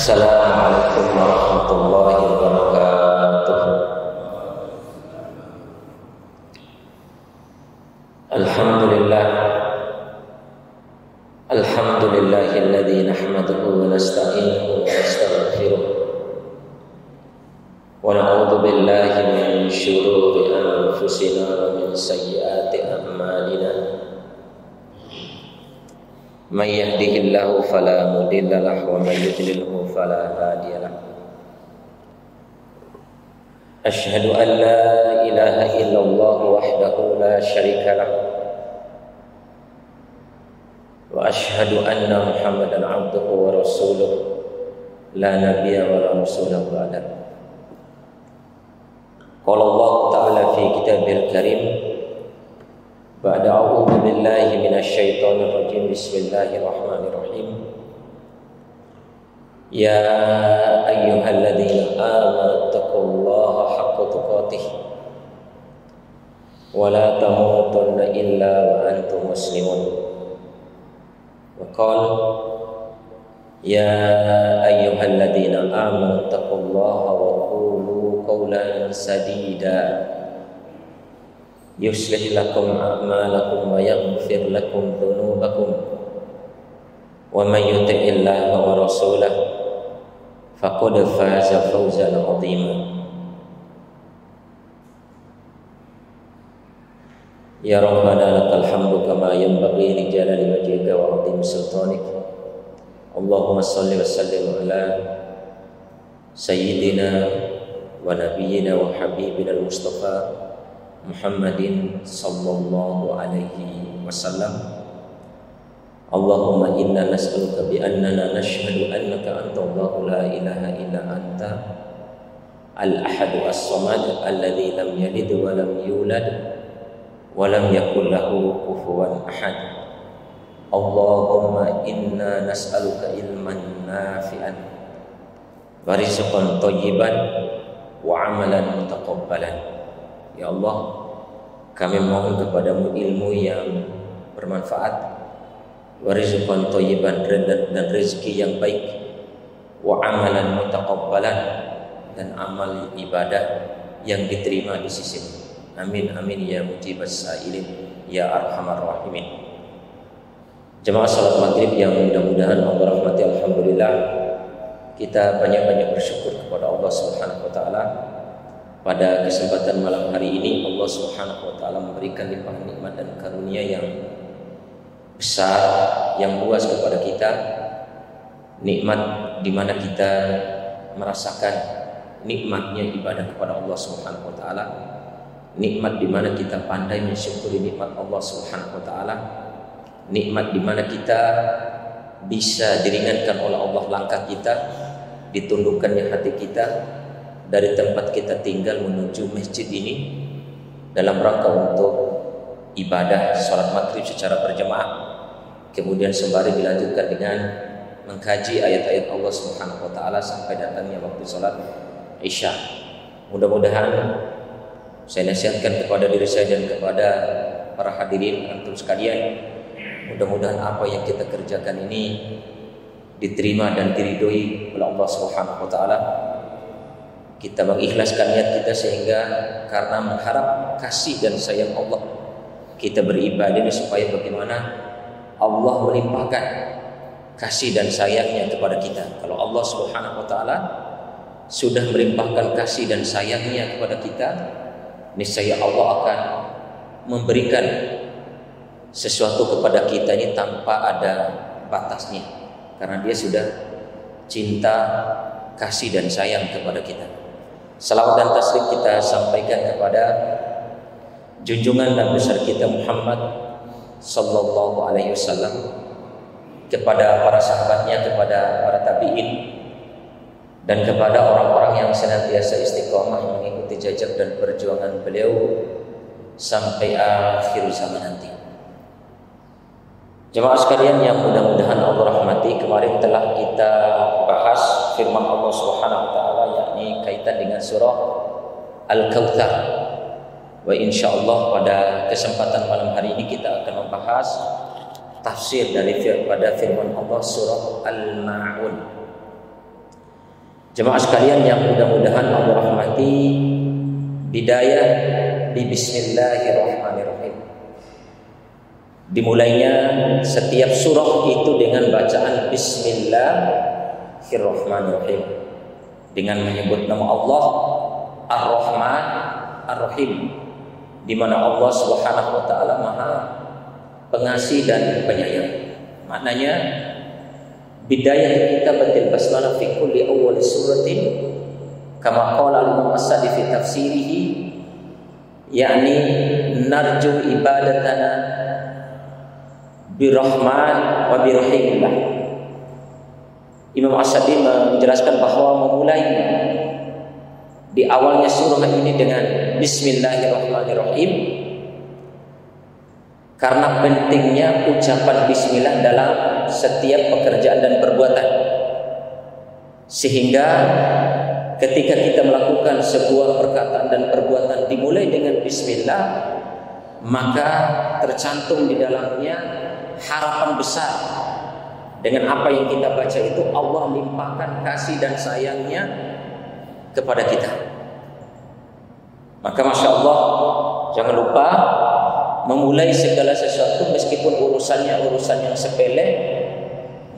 Assalamualaikum warahmatullahi wabarakatuh. Alhamdulillah, alhamdulillahilladzi nahmaduhu wa nasta'inuhu wa nastaghfiruh wa na'udzu billahi min syururi anfusina wa min sayyiati a'malina. Man yahdihillahu fala mudilla lahu wa man yudlilhu fala hadiya lahu. Asyhadu an la ilaha illallah wahdahu la syarika lahu wa asyhadu anna Muhammadan abduhu wa rasuluh la nabiyya wa la rasula ba'da. Qala Allah ta'ala fi kitabil karim ba'da a'udzu billahi minasyaitonir rajim. Bismillahirrahmanirrahim. Ya ayyuhalladzina amanu taqullaha haqqa tuqatih wa la tamutunna illa wa antum muslimun. Wa qala ya ayyuhalladzina amanu taqullaha wa qulu qawlan sadida yuslih lakum a'malakum wa yaghfir lakum dhunubakum wa man yuti'illaha wa rasulahu faqad faza fawzan 'azima. Ya Rabbana lakal hamdu kama yanbaghi li jalali wajhika wa 'azimi sultanik. Allahumma shalli wa sallim ala sayyidina wa nabiyyina wa habibina al-Mustafa Muhammadin sallallahu alaihi wasallam. Allahumma inna nas'aluka bi annana nashhadu annaka anta Allahu la ilaha illa anta al-ahadu as-samad alladzi lam yalid wa lam yulad wa lam yakul lahu kufuwan ahad. Allahumma inna nas'aluka ilman nafi'an wa rizqan thayyiban wa amalan mutaqabbalan. Ya Allah, kami mohon kepadamu ilmu yang bermanfaat, wa rizqan thayyiban, dan rezeki yang baik, wa amalan mutaqabbalan, dan amal ibadah yang diterima di sisimu. Amin amin ya mujibas sa'ilin ya arhamar rahimin. Jemaah salat maghrib yang mudah-mudahan Allah rahmati, alhamdulillah kita banyak-banyak bersyukur kepada Allah Subhanahu wa taala. Pada kesempatan malam hari ini Allah Subhanahu wa taala memberikan limpahan nikmat dan karunia yang besar, yang luas kepada kita. Nikmat di mana kita merasakan nikmatnya ibadah kepada Allah Subhanahu wa taala. Nikmat di mana kita pandai mensyukuri nikmat Allah Subhanahu wa taala. Nikmat di mana kita bisa diringankan oleh Allah langkah kita, ditundukkannya hati kita dari tempat kita tinggal menuju masjid ini dalam rangka untuk ibadah salat maghrib secara berjamaah, kemudian sembari dilanjutkan dengan mengkaji ayat-ayat Allah Subhanahu wa taala sampai datangnya waktu salat Isya. Mudah-mudahan saya nasihatkan kepada diri saya dan kepada para hadirin antum sekalian, mudah-mudahan apa yang kita kerjakan ini diterima dan diridhoi oleh Allah Subhanahu wa taala. Kita mengikhlaskan niat kita sehingga karena mengharap kasih dan sayang Allah kita beribadah ini, supaya bagaimana Allah melimpahkan kasih dan sayangnya kepada kita. Kalau Allah Subhanahu wa taala sudah melimpahkan kasih dan sayangnya kepada kita, niscaya Allah akan memberikan sesuatu kepada kita ini tanpa ada batasnya, karena Dia sudah cinta, kasih dan sayang kepada kita. Salawat dan taslim kita sampaikan kepada junjungan dan besar kita Muhammad sallallahu alaihi wasallam, kepada para sahabatnya, kepada para tabi'in, dan kepada orang-orang yang senantiasa istiqomah mengikuti jejak dan perjuangan beliau sampai akhir zaman nanti. Jemaah sekalian yang mudah-mudahan Allah rahmati, kemarin telah kita bahas firman Allah Subhanahu wa taala, yakni kaitan dengan surah Al-Kautsar. Wa insyaallah pada kesempatan malam hari ini kita akan membahas tafsir dari pada firman Allah surah Al-Ma'un. Jemaah sekalian yang mudah-mudahan Allah rahmati, bidayah di Bismillahirrahmanirrahim. Dimulainya setiap surah itu dengan bacaan Bismillahirrahmanirrahim, dengan menyebut nama Allah Ar-Rahman Ar-Rahim, di mana Allah Subhanahu wa taala Maha Pengasih dan Penyayang. Maknanya bidayah kita batil basmalah fi kulli awwal suratin kama qala al-Imam As-Sa'di fi tafsirihi, yakni narju ibadatana birrahman wa birrahimillah. Imam As-Sa'di menjelaskan bahwa memulai di awalnya surah ini dengan Bismillahirrahmanirrahim karena pentingnya ucapan bismillah dalam setiap pekerjaan dan perbuatan, sehingga ketika kita melakukan sebuah perkataan dan perbuatan dimulai dengan bismillah, maka tercantum di dalamnya harapan besar. Dengan apa yang kita baca itu Allah limpahkan kasih dan sayangnya kepada kita. Maka Masya Allah, jangan lupa memulai segala sesuatu meskipun urusannya urusan yang sepele,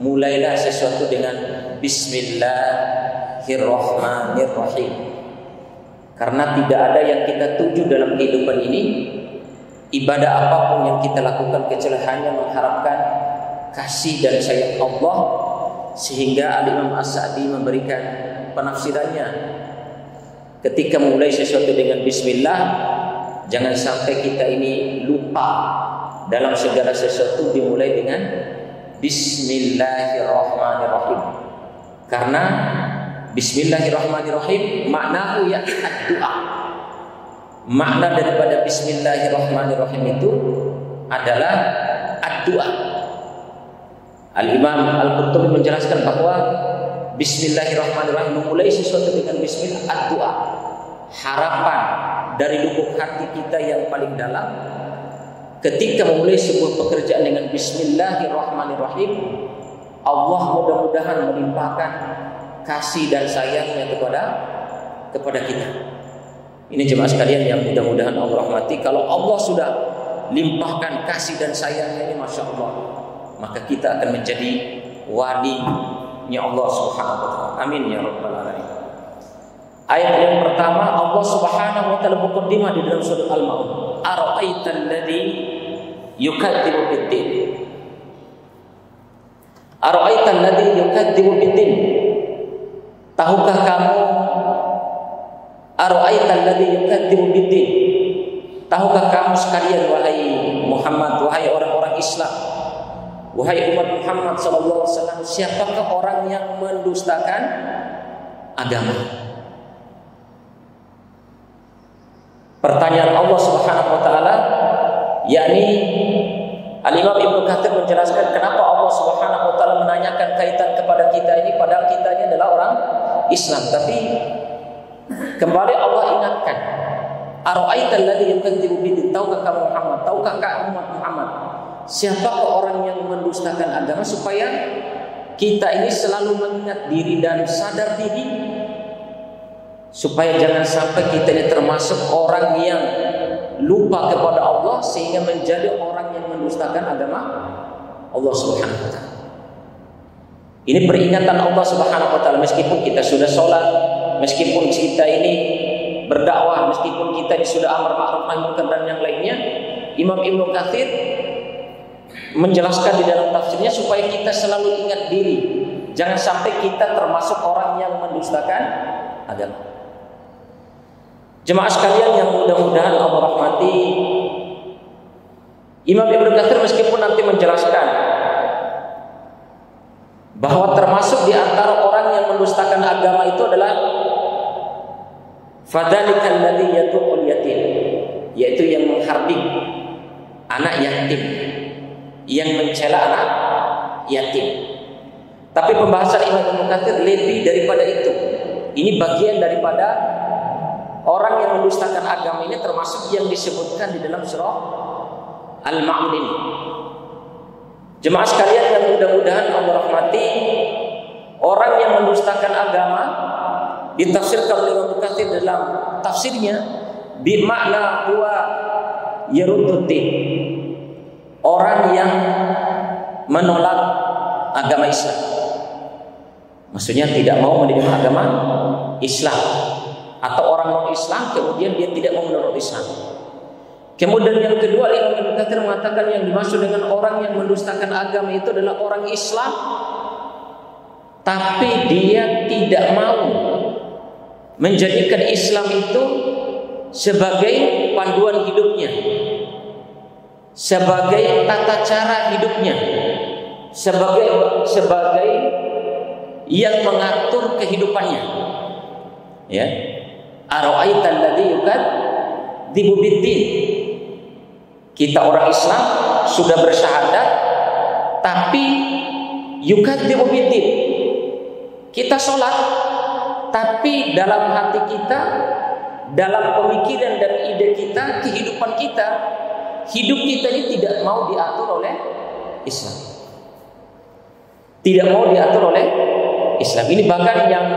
mulailah sesuatu dengan Bismillahirrahmanirrahim. Karena tidak ada yang kita tuju dalam kehidupan ini, ibadah apapun yang kita lakukan kecuali hanya mengharapkan kasih dan sayang Allah. Sehingga Al-Imam As-Sa'di memberikan penafsirannya, ketika mulai sesuatu dengan bismillah, jangan sampai kita ini lupa dalam segala sesuatu dimulai dengan Bismillahirrahmanirrahim. Karena Bismillahirrahmanirrahim maknahu yakni ad-doa. Makna daripada Bismillahirrahmanirrahim itu adalah ad-doa. Al-Imam Al-Qurtubi menjelaskan bahwa Bismillahirrahmanirrahim, memulai sesuatu dengan bismillah, ad-doa, harapan dari lubuk hati kita yang paling dalam. Ketika memulai sebuah pekerjaan dengan Bismillahirrahmanirrahim, Allah mudah-mudahan melimpahkan kasih dan sayangnya kepada kita. Ini jemaah sekalian yang mudah-mudahan Allah rahmati. Kalau Allah sudah limpahkan kasih dan sayangnya ini, Masya Allah, maka kita akan menjadi walinya Allah Subhanahu wa ta'ala. Amin ya rabbal alamin. Ayat yang pertama, Allah Subhanahu wa ta'ala muqaddimah di dalam surah Al-Maun. Ara'aital ladzi yukadzibu bid-din. Ara'aital ladzi yukadzibu bid-din. Tahukah kamu, ara'aital ladzi yukadzibu bid-din, tahukah kamu sekalian wahai Muhammad, wahai orang-orang Islam, wahai umat Muhammad sallallahu alaihi wasallam, siapakah orang yang mendustakan agama? Pertanyaan Allah Subhanahu wa taala, yakni Al-Imam Ibnu Katsir menjelaskan kenapa Allah Subhanahu wa taala menanyakan kaitan kepada kita ini, padahal kita ini adalah orang Islam. Tapi kembali Allah ingatkan, ara'aital ladzi yukadzibu bid-din, tahukah kamu Muhammad, tahukah kamu umat Muhammad, siapakah orang yang mendustakan agama, supaya kita ini selalu mengingat diri dan sadar diri, supaya jangan sampai kita ini termasuk orang yang lupa kepada Allah sehingga menjadi orang yang mendustakan agama Allah Subhanahu wa ta'ala. Ini peringatan Allah Subhanahu wa ta'ala. Meskipun kita sudah sholat, meskipun kita ini berdakwah, meskipun kita ini sudah amar ma'ruf nahi munkar dan yang lainnya, Imam Ibnu Katsir menjelaskan di dalam tafsirnya supaya kita selalu ingat diri, jangan sampai kita termasuk orang yang mendustakan agama. Jemaah sekalian yang mudah-mudahan Allah rahmati, Imam Ibnu Katsir meskipun nanti menjelaskan bahwa termasuk di antara orang yang mendustakan agama itu adalah fadzalikal ladzi yad'ul yatim, yaitu yang menghardik anak yatim, yang mencela anak yatim. Tapi pembahasan Imam Ibnu Katsir lebih daripada itu. Ini bagian daripada orang yang mendustakan agama ini, termasuk yang disebutkan di dalam surah Al-Maun ini. Jemaah sekalian yang mudah-mudahan Allah rahmati, orang yang mendustakan agama ditafsirkan oleh Imam Katsir dalam tafsirnya bimakna huwa yarudduddin, orang yang menolak agama Islam. Maksudnya tidak mau menerima agama Islam, atau orang non-Islam kemudian dia tidak mau menerima Islam. Kemudian yang kedua, Imam Ibnu Katsir mengatakan yang dimaksud dengan orang yang mendustakan agama itu adalah orang Islam tapi dia tidak mau menjadikan Islam itu sebagai panduan hidupnya, sebagai tata cara hidupnya, sebagai yang mengatur kehidupannya. Ya, ara'aital ladzi yukadzibu biddin. Kita orang Islam sudah bersyahadat tapi yukadzibu biddin. Kita sholat tapi dalam hati kita, dalam pemikiran dan ide kita, kehidupan kita, hidup kita ini tidak mau diatur oleh Islam. Tidak mau diatur oleh Islam. Ini bahkan yang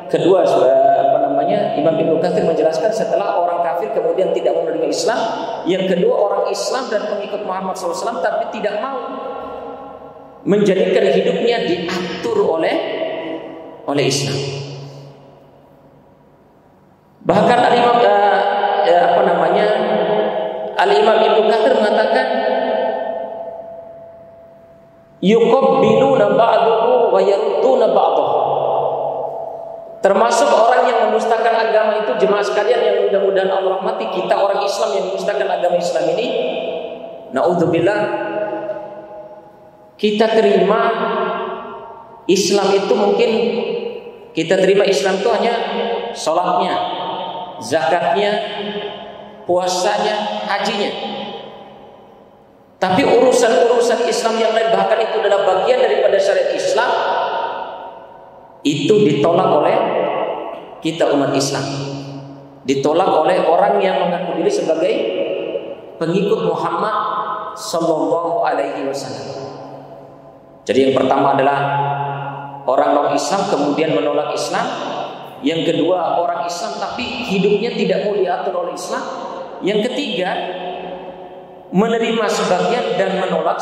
kedua, Imam Ibnu Katsir menjelaskan setelah orang kafir kemudian tidak mau menerima Islam, yang kedua orang Islam dan pengikut Muhammad SAW tapi tidak mau menjadikan hidupnya diatur oleh Islam. Bahkan Al-Imam Ibnu Katsir mengatakan yuqabbiluna ba'dahu wa yarudduna ba'dahu. Termasuk orang yang mendustakan agama itu, jemaah sekalian yang mudah-mudahan Allah rahmati, kita orang Islam yang mendustakan agama Islam ini, naudzubillah, kita terima Islam itu mungkin kita terima Islam itu hanya sholatnya, zakatnya, puasanya, hajinya. Tapi urusan-urusan Islam yang lain, bahkan itu adalah bagian daripada syariat Islam, itu ditolak oleh kita umat Islam, ditolak oleh orang yang mengaku diri sebagai pengikut Muhammad Sallallahu Alaihi Wasallam. Jadi yang pertama adalah orang non-Islam kemudian menolak Islam. Yang kedua orang Islam tapi hidupnya tidak mau diatur oleh Islam. Yang ketiga menerima sebagian dan menolak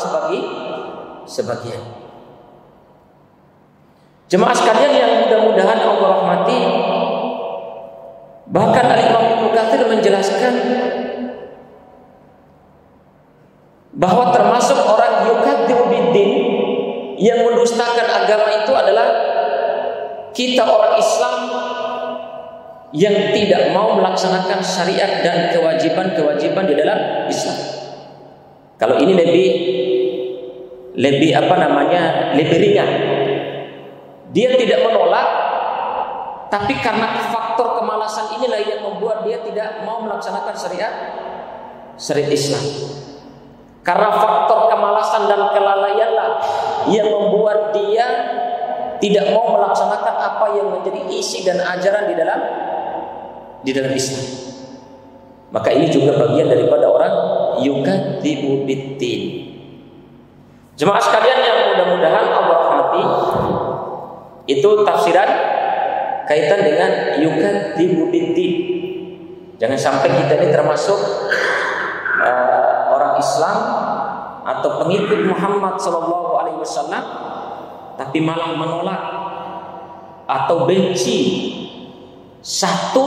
sebagian. Jemaah sekalian yang mudah-mudahan Allah rahmati, bahkan Al-Imam Ibnu Katsir menjelaskan bahwa termasuk orang yukadzibu biddin yang mendustakan agama itu adalah kita orang Islam yang tidak mau melaksanakan syariat dan kewajiban-kewajiban di dalam Islam. Kalau ini lebih ringan. Dia tidak menolak, tapi karena faktor kemalasan inilah yang membuat dia tidak mau melaksanakan syariat Islam. Karena faktor kemalasan dan kelalaianlah yang membuat dia tidak mau melaksanakan apa yang menjadi isi dan ajaran di dalam Islam. Maka ini juga bagian daripada orang yukadzibu biddin. Jemaah sekalian yang mudah-mudahan Allah rahmati, itu tafsiran kaitan dengan yukadzibu biddin. Jangan sampai kita ini termasuk orang Islam atau pengikut Muhammad Sallallahu Alaihi Wasallam, tapi malah menolak atau benci satu,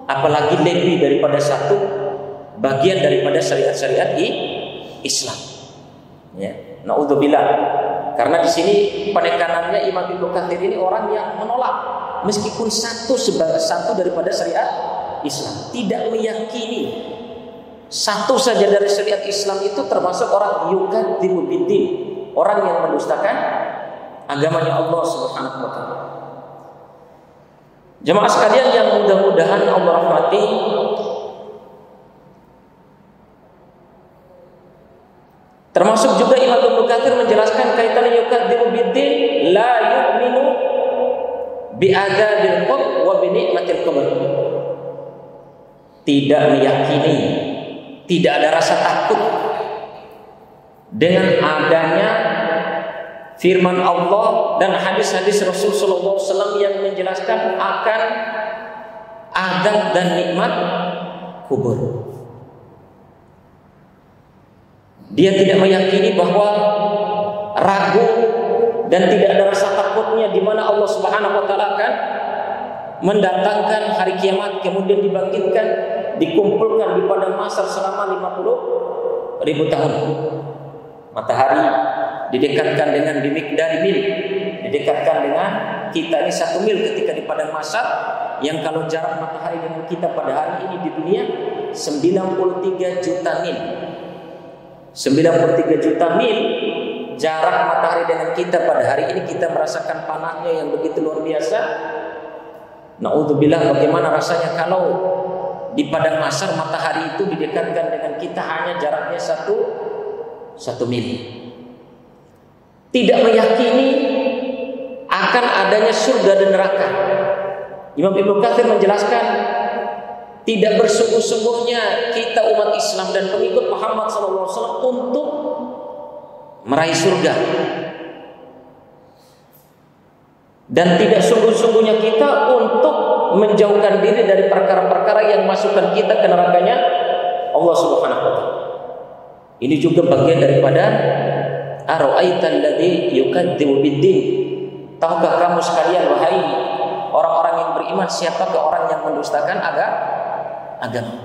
apalagi lebih daripada satu bagian daripada syariat-syariat Islam. Ya, naudzubillah. Karena di sini penekanannya Imam Ibnu Katsir ini orang yang menolak meskipun satu daripada syariat Islam, tidak meyakini satu saja dari syariat Islam itu termasuk orang yukadzibu biddin, orang yang mendustakan agamanya Allah Subhanahu wa taala. Jemaah sekalian yang mudah-mudahan Allah rahmati, termasuk juga Imam Ibnu Katsir menjelaskan kaitan yukadzibu biddin la yu'minu bi adzabil qabr wa bi nikmatil qabr. Tidak meyakini, tidak ada rasa takut dengan adanya firman Allah dan hadis-hadis Rasul sallallahu alaihi wasallam yang menjelaskan akan azab dan nikmat kubur. Dia tidak meyakini bahwa ragu dan tidak ada rasa takutnya di mana Allah Subhanahu wa taala akan mendatangkan hari kiamat, kemudian dibangkitkan, dikumpulkan di padang mahsyar selama 50.000 tahun. Matahari didekatkan dengan bimikdari mil, didekatkan dengan kita ini 1 mil ketika di padang mahsyar, yang kalau jarak matahari dengan kita pada hari ini di dunia 93 juta mil. 93 juta mil jarak matahari dengan kita pada hari ini, kita merasakan panasnya yang begitu luar biasa. Na'udzubillah, bagaimana rasanya kalau di padang mahsyar matahari itu didekatkan dengan kita hanya jaraknya 1 mil. Tidak meyakini akan adanya surga dan neraka. Imam Ibnu Katsir menjelaskan, tidak bersungguh-sungguhnya kita umat Islam dan pengikut Muhammad SAW untuk meraih surga, dan tidak sungguh-sungguhnya kita untuk menjauhkan diri dari perkara-perkara yang masukkan kita ke nerakanya Allah Subhanahu wa taala. Ini juga bagian daripada ara'aital ladzi yukadzibu biddin. Tahukah kamu sekalian, wahai orang-orang yang beriman, siapakah orang yang mendustakan agama?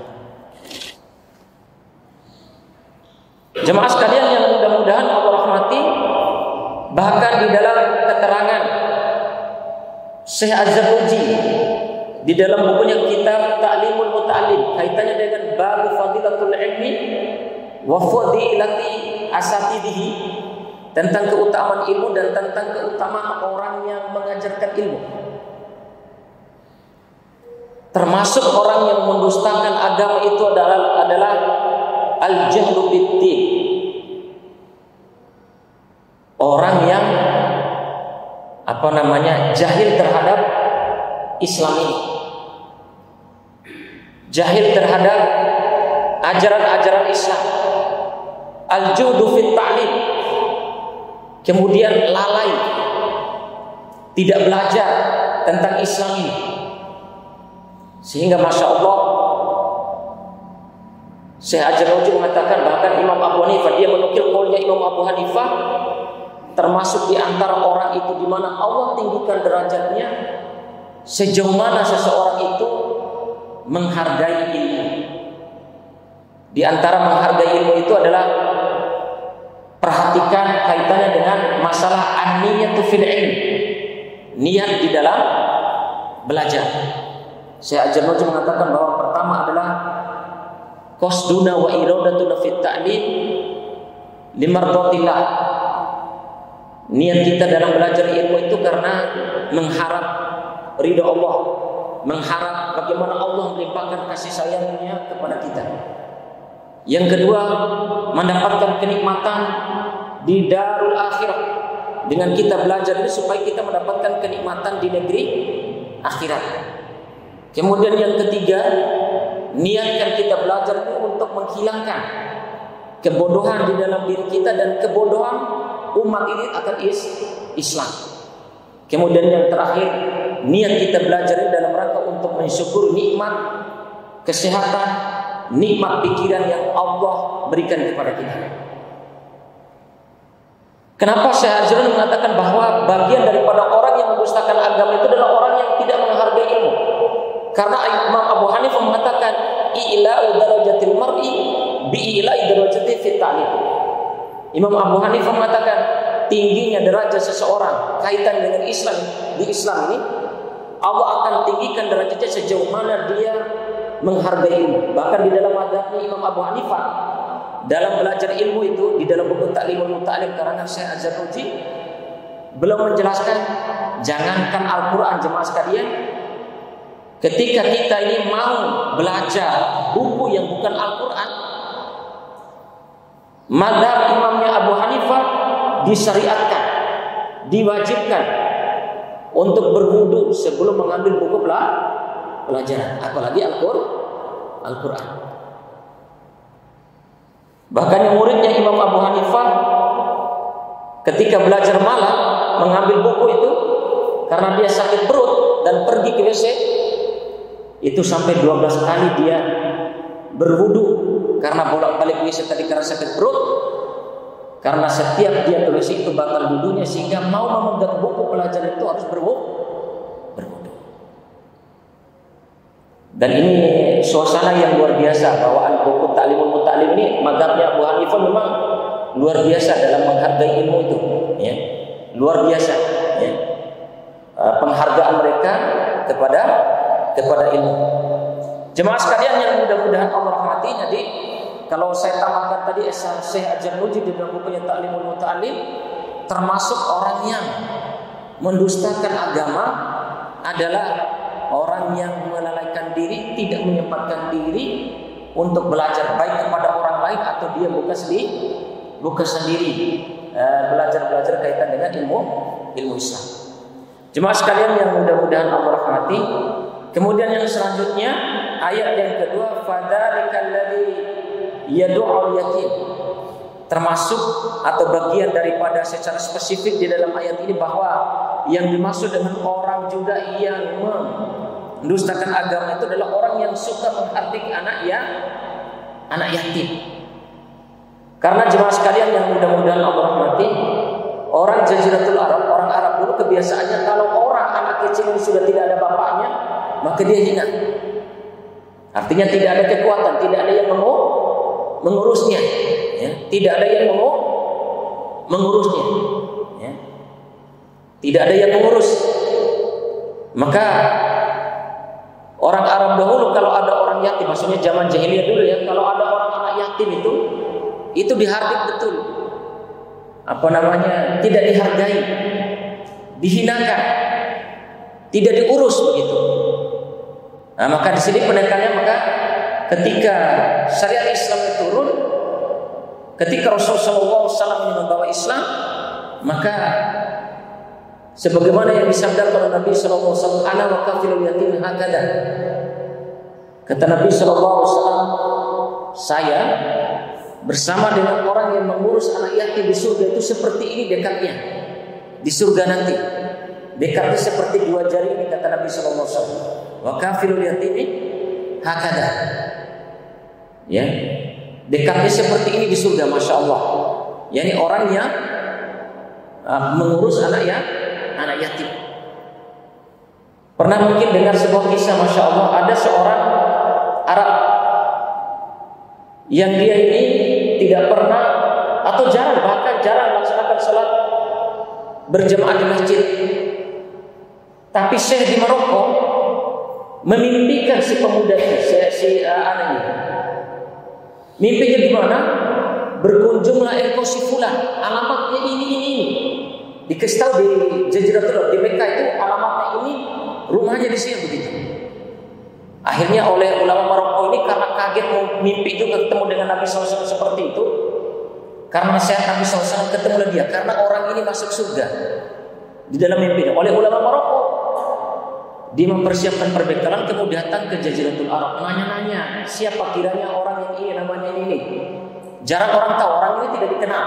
Jemaah sekalian yang mudah-mudahan Allah rahmati, bahkan di dalam keterangan Syekh Az-Zarruji di dalam bukunya kitab Ta'limul Muta'allim, kaitannya dengan bab fadilatul ilmi wa fadilati asatidihi, tentang keutamaan ilmu dan tentang keutamaan orang yang mengajarkan ilmu. Termasuk orang yang mendustakan agama itu adalah al-jahlu bid-din. Orang yang jahil terhadap Islam ini, jahil terhadap ajaran-ajaran Islam, al-judu fit ta'lim, kemudian lalai, tidak belajar tentang Islam ini, sehingga masya Allah Syekh Az-Zarruji mengatakan, bahkan Imam Abu Hanifah, dia menukil qaulnya Imam Abu Hanifah, termasuk di antara orang itu di mana Allah tinggikan derajatnya sejauh mana seseorang itu menghargai ilmu. Di antara menghargai ilmu itu adalah perhatikan kaitannya dengan masalah an-niyatu fil ilm, niat di dalam belajar. Syekh Az-Zarruji mengatakan bahwa pertama adalah qasduna wa iradatuna fit ta'lim limardatillah. Niat kita dalam belajar ilmu itu karena mengharap ridha Allah, mengharap bagaimana Allah melimpahkan kasih sayangnya kepada kita. Yang kedua, mendapatkan kenikmatan di darul akhirah. Dengan kita belajar ini supaya kita mendapatkan kenikmatan di negeri akhirat. Kemudian yang ketiga, niatkan kita belajar ini untuk menghilangkan kebodohan di dalam diri kita dan kebodohan umat ini akan Islam. Kemudian yang terakhir, niat kita belajar ini dalam rangka untuk mensyukur nikmat kesehatan, nikmat pikiran yang Allah berikan kepada kita. Kenapa Syekh Az-Zarruji mengatakan bahwa bagian daripada orang yang mendustakan agama itu adalah orang yang tidak menghargai ilmu? Karena Imam Abu Hanifah mengatakan i'la'u darajatil mar'i bi'ila'i darajati fit ta'lim. Imam Abu Hanifah mengatakan tingginya derajat seseorang kaitan dengan Islam, di Islam ini Allah akan tinggikan derajatnya sejauh mana dia menghargai ilmu. Bahkan di dalam mazhabnya Imam Abu Hanifah, dalam belajar ilmu itu, di dalam buku Ta'limul Muta'allim karangan Syekh Az-Zarruji, belum menjelaskan, jangankan Al-Quran jemaah sekalian, ketika kita ini mau belajar buku yang bukan Al-Quran, mazhab imamnya Abu Hanifah disyariatkan, diwajibkan untuk berwudu sebelum mengambil buku pelajaran, apalagi Al-Quran. Bahkan yang muridnya Imam Abu Hanifah ketika belajar malam mengambil buku itu karena dia sakit perut dan pergi ke WC, itu sampai 12 kali dia berwudu karena bolak-balik WC tadi karena sakit perut. Karena setiap dia ke WC itu batal wudunya, sehingga mau memegang buku pelajaran itu harus berwudu. Dan ini suasana yang luar biasa. Bawaan buku Ta'limul Muta'allim ini, mazhabnya Abu Hanifah memang luar biasa dalam menghargai ilmu itu, ya. Luar biasa, ya. Penghargaan mereka kepada ilmu. Jemaah sekalian yang mudah-mudahan Allah rahmati, jadi kalau saya tambahkan tadi Syekh Al-Jarnuji di dalam bukunya Ta'limul Muta'allim, termasuk orang yang mendustakan agama adalah orang yang melalaikan diri, tidak menyempatkan diri untuk belajar baik kepada orang lain atau dia buka sendiri belajar kaitan dengan ilmu Islam. Jemaah sekalian yang mudah-mudahan Allah rahmati. Kemudian yang selanjutnya ayat yang kedua, fadzalikal ladzi yad'ul yatim. Termasuk atau bagian daripada secara spesifik di dalam ayat ini bahwa yang dimaksud dengan orang juga yang mendustakan agama itu adalah orang yang suka menghardik anak yatim. Karena jemaah sekalian yang mudah-mudahan Allah rahmati, orang Jaziratul Arab, orang Arab dulu kebiasaannya kalau orang anak kecil ini sudah tidak ada bapaknya, maka dia hina. Artinya tidak ada kekuatan, tidak ada yang mengurusnya, ya. Tidak ada yang mengurusnya, ya. Tidak ada yang mengurus. Maka orang Arab dahulu kalau ada orang yatim, maksudnya zaman jahiliyah dulu ya, kalau ada orang anak yatim itu dihardik betul. Tidak dihargai, dihinakan, tidak diurus begitu. Nah, maka di sini penekanannya, maka ketika syariat Islam turun, ketika Rasulullah SAW membawa Islam, maka sebagaimana yang disabdakan oleh Nabi SAW, ana wa kafilul yatim hakada. Kata Nabi SAW, saya bersama dengan orang yang mengurus anak yatim di surga itu seperti ini dekatnya di surga nanti. Dekatnya seperti dua jari ini, kata Nabi SAW. Wa kafilul yatimi hakada. Ya, dekatnya seperti ini di surga, masya Allah. Yani orang yang mengurus anak yatim. Pernah mungkin dengar sebuah kisah, masya Allah, ada seorang Arab yang dia ini tidak pernah atau bahkan jarang melaksanakan salat berjamaah di masjid. Tapi Syekh di Maroko memimpikan si pemuda ini, si anak ini. Mimpinya di mana? Berkunjunglah engkau si fulan, alamatnya ini. Dikasih tahu di Jaziratul Arab, di Mekah itu alamatnya ini, rumahnya di sini begitu. Akhirnya oleh ulama Maroko ini karena kaget mau mimpi juga ketemu dengan Nabi SAW seperti itu, karena nasihat Nabi SAW ketemu dia, karena orang ini masuk surga di dalam mimpinya. Oleh ulama Maroko, dia mempersiapkan perbekalan, kemudian datang ke Jaziratul Arab, nanya-nanya siapa kiranya orang yang ini, namanya ini. Jarang orang tahu, orang ini tidak dikenal,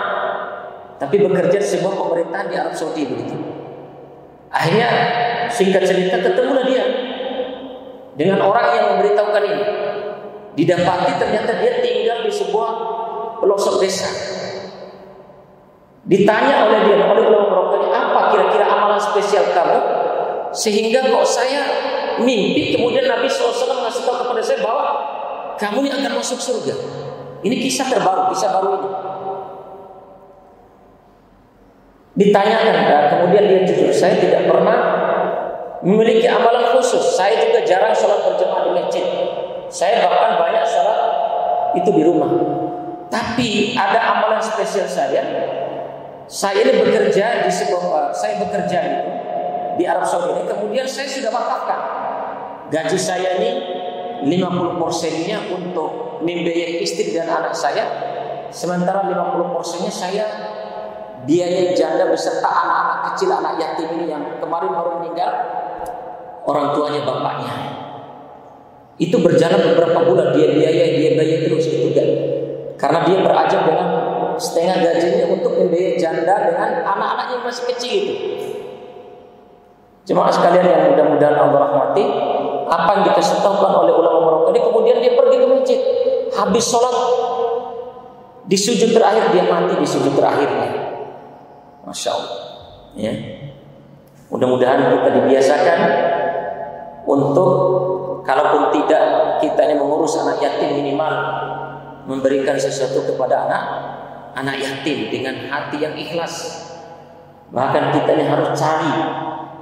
tapi bekerja di sebuah pemerintahan di Arab Saudi begitu. Akhirnya singkat cerita ketemulah dia dengan orang yang memberitahukan ini. Didapati ternyata dia tinggal di sebuah pelosok desa. Ditanya oleh ulama Maroko, apa kira-kira amalan spesial kamu sehingga kok saya mimpi kemudian Nabi SAW ngasih tahu kepada saya bahwa kamu ini akan masuk surga. Ini kisah baru ini. Ditanyakan, kemudian dia jujur, saya tidak pernah memiliki amalan khusus. Saya juga jarang sholat berjamaah di masjid. Saya bahkan banyak sholat itu di rumah. Tapi ada amalan spesial saya. Saya ini bekerja di di Arab Saudi ini. Kemudian saya sudah wakafkan gaji saya ini 50%-nya untuk membiayai istri dan anak saya. Sementara 50%-nya saya biaya janda beserta anak-anak kecil, anak yatim ini yang kemarin baru meninggal orang tuanya, bapaknya. Itu berjalan beberapa bulan, dia bayar terus itu kan. Karena dia berajab dengan setengah gajinya untuk membiayai janda dengan anak-anaknya yang masih kecil itu. Jemaah sekalian yang mudah-mudahan Allah rahmati, apa yang dikasih tahukan oleh ulama Maroko ini, kemudian dia pergi ke masjid, habis sholat di sujud terakhir dia mati di sujud terakhirnya. Masya Allah. Ya. Mudah-mudahan kita dibiasakan untuk kalaupun tidak kita ini mengurus anak yatim, minimal memberikan sesuatu kepada anak yatim dengan hati yang ikhlas. Bahkan kita ini harus cari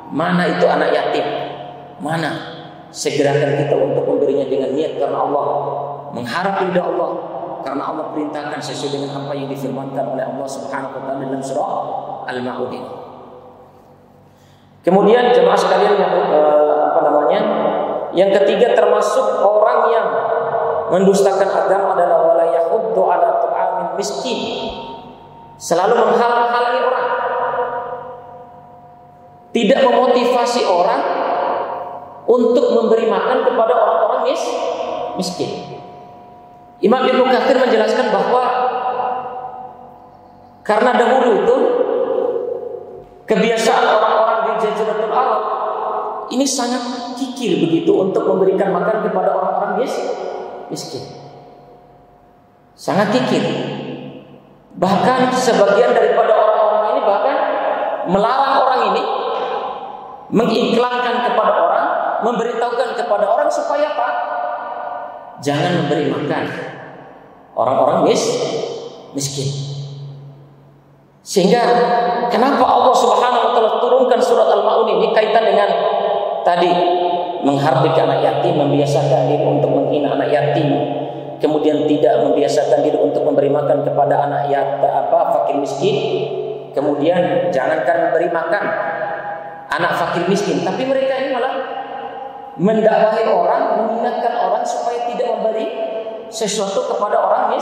mana itu anak yatim, mana segerakan kita untuk memberinya dengan niat karena Allah, mengharap ridha Allah, karena Allah perintahkan sesuai dengan apa yang difirmankan oleh Allah Subhanahu wa taala dalam surah Al-Ma'un. Kemudian jemaah sekalian yang ketiga termasuk orang yang mendustakan agama adalah wala yahuddu ala ta'amil miskin, selalu menghalang-halangi orang, tidak memotivasi orang untuk memberi makan kepada orang-orang miskin. Imam Ibnu Katsir menjelaskan bahwa karena dahulu itu kebiasaan orang-orang di Jaziratul Arab ini sangat kikir begitu untuk memberikan makan kepada orang-orang miskin. Sangat kikir. Bahkan sebagian daripada orang-orang ini bahkan melarang orang ini, mengiklankan kepada orang, memberitahukan kepada orang supaya apa? Jangan memberi makan orang-orang miskin. Sehingga kenapa Allah Subhanahu wa taala turunkan surat Al-Ma'un ini kaitan dengan tadi menghardik anak yatim, membiasakan diri untuk menghina anak yatim, kemudian tidak membiasakan diri untuk memberi makan kepada anak yatim fakir miskin, kemudian jangankan memberi makan anak fakir miskin, tapi mereka ini malah mendakwahi orang, mengingatkan orang supaya tidak memberi sesuatu kepada orang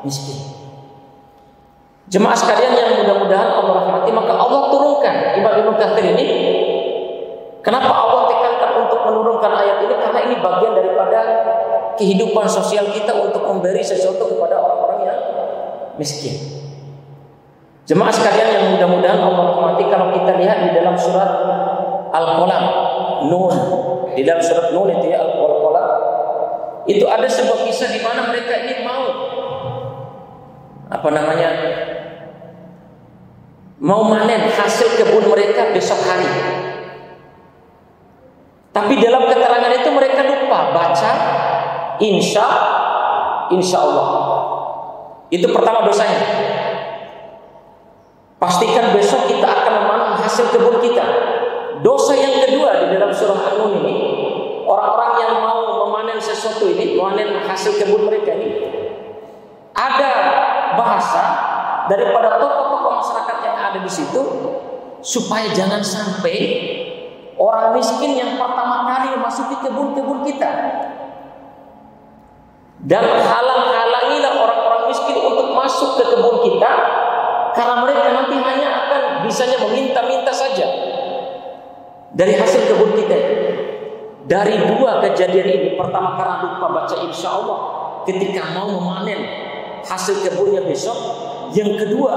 miskin. Jemaah sekalian yang mudah-mudahan Allah rahmati, maka Allah turunkan Imam Ibnu Katsir ini. Kenapa Allah tekankan untuk menurunkan ayat ini? Karena ini bagian daripada kehidupan sosial kita untuk memberi sesuatu kepada orang-orang yang miskin. Jemaah sekalian yang mudah-mudahan Allah rahmati, kalau kita lihat di dalam surat Al-Qalam, Nun, di dalam surat Nun itu ya, Al-Qalam, itu ada sebuah kisah di mana mereka ini mau manen hasil kebun mereka besok hari. Tapi dalam keterangan itu mereka lupa baca insya Allah. Itu pertama dosanya. Pastikan besok kita akan memanen hasil kebun kita. Dosa yang kedua di dalam surah An-Nun ini, orang-orang yang mau memanen sesuatu ini, memanen hasil kebun mereka ini, ada bahasa daripada tokoh-tokoh masyarakat yang ada di situ supaya jangan sampai orang miskin yang pertama kali memasuki kebun-kebun kita, dan halang-halangilah orang-orang miskin untuk masuk ke kebun kita, karena mereka nanti hanya akan bisanya meminta-minta saja dari hasil kebun kita. Dari dua kejadian ini, pertama karena lupa baca insya Allah ketika mau memanen hasil kebunnya besok, yang kedua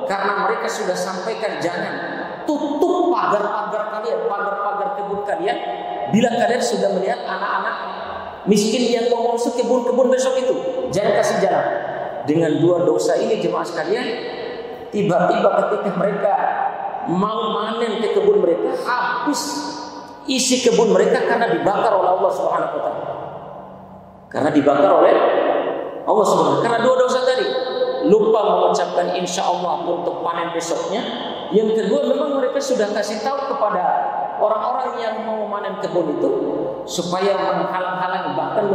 karena mereka sudah sampaikan jangan tutup pagar-pagar kalian, pagar-pagar kebun kalian bila kalian sudah melihat anak-anak miskin yang mau masuk kebun-kebun besok itu, jangan kasih jalan. Dengan dua dosa ini jemaah sekalian, tiba-tiba ketika mereka mau manen ke kebun mereka, habis isi kebun mereka karena dibakar oleh Allah Subhanahu wa taala. Karena dibakar oleh Allah Subhanahu, karena dua dosa tadi, lupa mengucapkan insya Allah untuk panen besoknya. Yang kedua, memang mereka sudah kasih tahu kepada orang-orang yang mau memanen kebun itu supaya menghalang-halangi, bahkan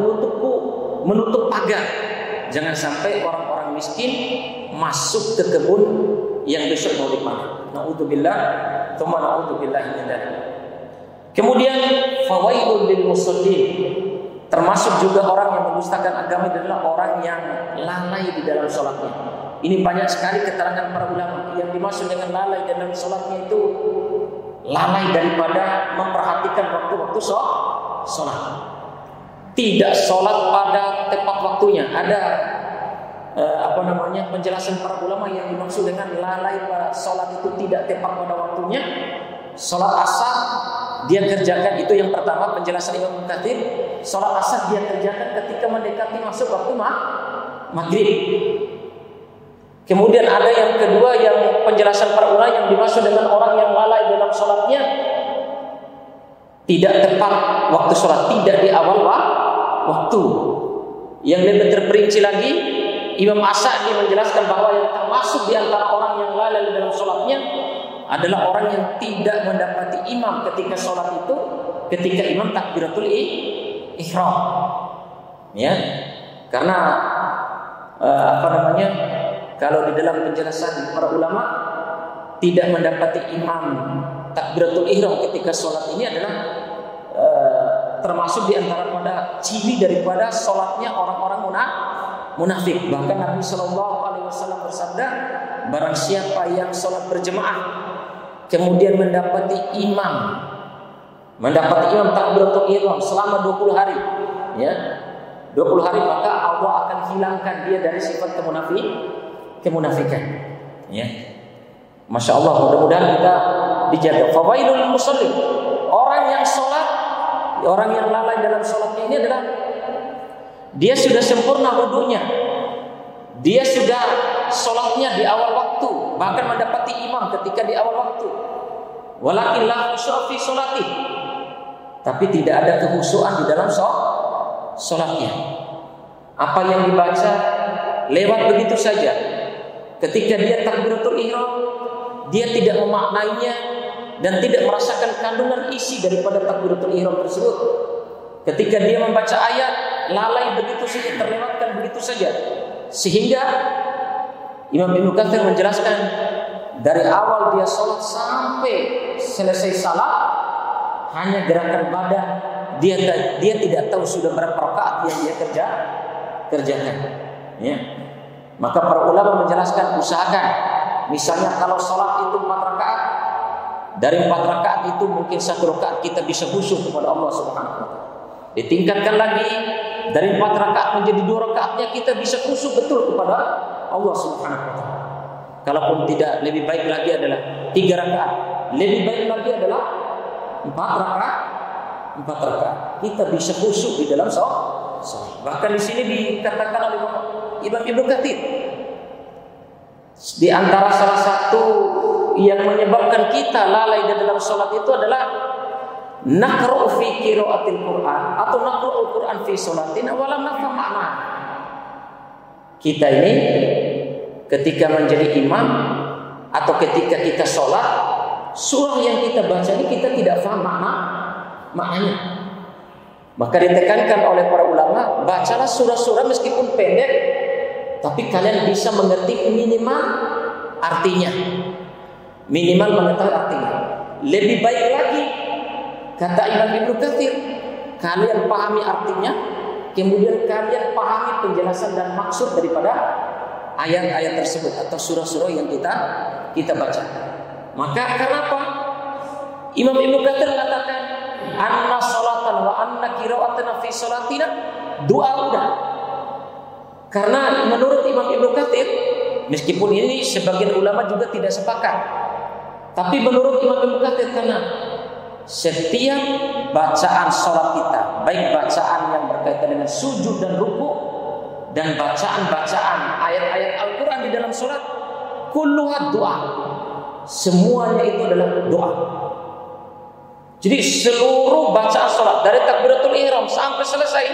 menutup pagar, jangan sampai orang-orang miskin masuk ke kebun yang besok mau dipanen. Na'udzubillah, tsumma na'udzubillah min dzalik. Kemudian fawailul lil musallin, termasuk juga orang yang mendustakan agama adalah orang yang lalai di dalam sholatnya. Ini banyak sekali keterangan para ulama. Yang dimaksud dengan lalai dalam sholatnya itu lalai daripada memperhatikan waktu-waktu sholat. Tidak sholat pada tepat waktunya. Ada penjelasan para ulama yang dimaksud dengan lalai pada sholat itu tidak tepat pada waktunya. Sholat asar dia kerjakan, itu yang pertama penjelasan Imam Muqtadir. Sholat asar dia kerjakan ketika mendekati masuk waktu maghrib. Kemudian ada yang kedua yang penjelasan para ulama yang dimaksud dengan orang yang lalai dalam sholatnya tidak tepat waktu sholat, tidak di awal waktu. Yang lebih terperinci lagi, Imam As-Sa'di menjelaskan bahwa yang termasuk di antara orang yang lalai dalam sholatnya adalah orang yang tidak mendapati imam ketika sholat itu, ketika imam takbiratul ihram. Ya, karena kalau di dalam penjelasan para ulama tidak mendapati imam takbiratul ihram ketika sholat ini adalah termasuk di antara pada ciri daripada sholatnya orang-orang munafik. Bahkan Nabi SAW bersabda, barang siapa yang sholat berjemaah kemudian mendapati imam takbiratul ihram selama 20 hari, ya, 20 hari, maka Allah akan hilangkan dia dari sifat kemunafikan. Ya, Masya Allah, mudah-mudahan kita dijaga. Fawailul musallin, orang yang sholat, orang yang lalai dalam sholatnya ini adalah dia sudah sempurna wudunya, dia sudah sholatnya di awal waktu, bahkan mendapati imam ketika di awal waktu. Walakin la khusyuk fi sholatih, tapi tidak ada kekhusyuan di dalam sholatnya. Apa yang dibaca lewat begitu saja. Ketika dia takbiratul ihram, dia tidak memaknainya dan tidak merasakan kandungan isi daripada takbiratul ihram tersebut. Ketika dia membaca ayat, lalai begitu saja, terlewatkan begitu saja. Sehingga Imam Ibnu Katsir menjelaskan, dari awal dia sholat sampai selesai salat hanya gerakan badan, dia tidak tahu sudah berapa rakaat yang dia kerjakan. Ya. Maka para ulama menjelaskan, usahakan misalnya kalau sholat itu 4 rakaat, dari 4 rakaat itu mungkin 1 rakaat kita bisa khusyuk kepada Allah Subhanahu wa taala. Ditingkatkan lagi dari 4 rakaat menjadi 2 rakaatnya kita bisa khusyuk betul kepada Allah Subhanahu wa taala. Kalaupun tidak, lebih baik lagi adalah 3 rakaat. Lebih baik lagi adalah 4 rakaat. 4 rakaat kita bisa khusyuk di dalam sholat. Bahkan di sini dikatakan oleh Imam Ibnu Katsir, di antara salah satu yang menyebabkan kita lalai di dalam sholat itu adalah naqra'u fi qiraatil Qur'an atau naqra'ul Qur'an fi sholatina wa lam nafham makna. Kita ini ketika menjadi imam atau ketika kita sholat, surah yang kita baca ini kita tidak paham maknanya. Maka ditekankan oleh para ulama, bacalah surah-surah meskipun pendek, tapi kalian bisa mengerti minimal artinya. Minimal mengetahui artinya. Lebih baik lagi, kata Imam Ibnu Katsir, kalian pahami artinya, kemudian kalian pahami penjelasan dan maksud daripada ayat-ayat tersebut atau surah-surah yang kita baca. Maka kenapa Imam Ibnu Katsir mengatakan anna salatan wa anna qira'atana fi salatina doa udah. Karena menurut Imam Ibnu Katsir, meskipun ini sebagian ulama juga tidak sepakat, tapi menurut Imam Ibnu Katsir, karena setiap bacaan sholat kita, baik bacaan yang berkaitan dengan sujud dan ruku dan bacaan-bacaan ayat-ayat Al-Quran di dalam sholat, kulluha doa, semuanya itu adalah doa. Jadi seluruh bacaan sholat dari takbiratul ihram sampai selesai,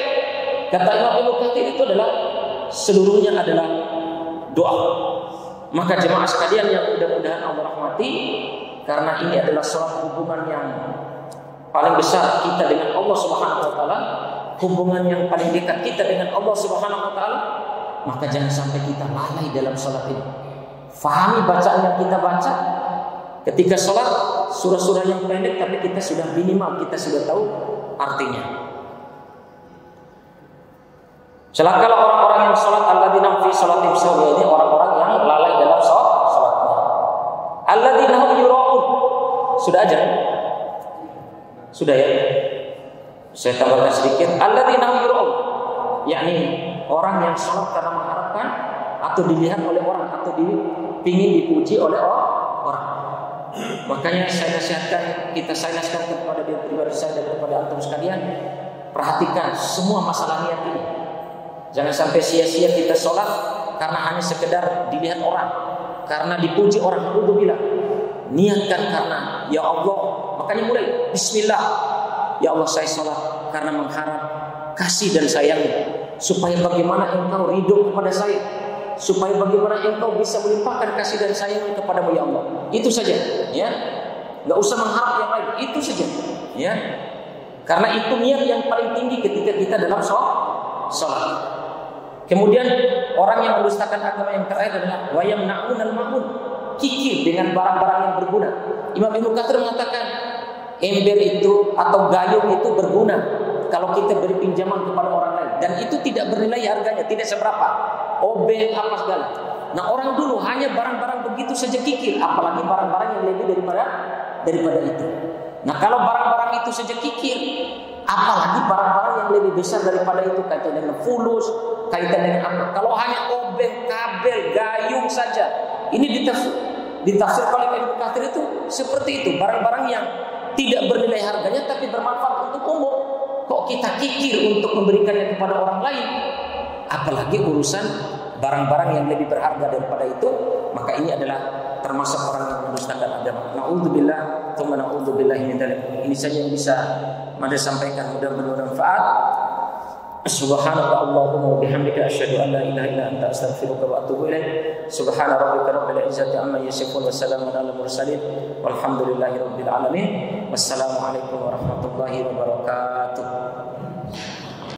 kata Imam Ibnu Katsir, itu adalah seluruhnya adalah doa. Maka jemaah sekalian yang mudah-mudahan Allah rahmati, karena ini adalah sholat hubungan yang paling besar kita dengan Allah Subhanahu wa taala, hubungan yang paling dekat kita dengan Allah Subhanahu wa taala, maka jangan sampai kita lalai dalam sholat ini. Fahami bacaan yang kita baca. Ketika sholat, surah-surah yang pendek, tapi kita sudah minimal, kita sudah tahu artinya. Celakalah orang-orang yang sholat alladzina fi sholatihim sahun, ini orang-orang yang lalai dalam sholatnya. Alladzina hum yura'un. Sudah aja? Sudah ya? Saya tambahkan sedikit. Alladzina hum yura'un, yakni orang yang sholat karena mengharapkan atau dilihat oleh orang, atau ingin dipuji oleh orang. Makanya saya nasihatkan, saya nasihatkan kepada diri pribadi saya dan kepada antum sekalian, perhatikan semua masalah niat ini. Jangan sampai sia-sia kita sholat karena hanya sekedar dilihat orang, karena dipuji orang. Alhamdulillah. Niatkan karena ya Allah. Makanya mulai Bismillah. Ya Allah, saya sholat karena mengharap kasih dan sayang, supaya bagaimana Engkau ridho kepada saya, supaya bagaimana Engkau bisa melimpahkan kasih dan sayang kepadamu ya Allah. Itu saja, ya. Nggak usah mengharap yang lain, itu saja, ya. Karena itu niat yang paling tinggi ketika kita dalam sholat. Kemudian orang yang mendustakan agama yang terakhir adalah wayamna'un al-ma'mun, kikir dengan barang-barang yang berguna. Imam Ibnu Katsir mengatakan ember itu atau gayung itu berguna kalau kita beri pinjaman kepada orang lain, dan itu tidak bernilai harganya, tidak seberapa, obeng apa segala. Nah, orang dulu hanya barang-barang begitu saja kikir, apalagi barang-barang yang lebih daripada itu. Nah, kalau barang-barang itu saja kikir, apalagi barang-barang yang lebih besar daripada itu, kaitan dengan fulus, kaitan dengan apa? Kalau hanya obeng, kabel, gayung saja, ini ditafsir oleh Ibnu Katsir itu seperti itu, barang-barang yang tidak bernilai harganya tapi bermanfaat untuk umum. Kok kita kikir untuk memberikannya kepada orang lain? Apalagi urusan barang-barang yang lebih berharga daripada itu, maka ini adalah termasuk orang yang mendustakan agama. Na'udzubillah, tsumma na'udzubillahi min dzalik. Ini saja yang bisa Mada sampaikan, mudah-mudahan bermanfaat. Subhanaka Allahumma wa bihamdika asyhadu an la ilaha illa anta astaghfiruka wa atubu ilaik. Subhana rabbika rabbil izzati amma yasifun wa salamun alal mursalin walhamdulillahi rabbil alamin. Wassalamu alaikum warahmatullahi wabarakatuh.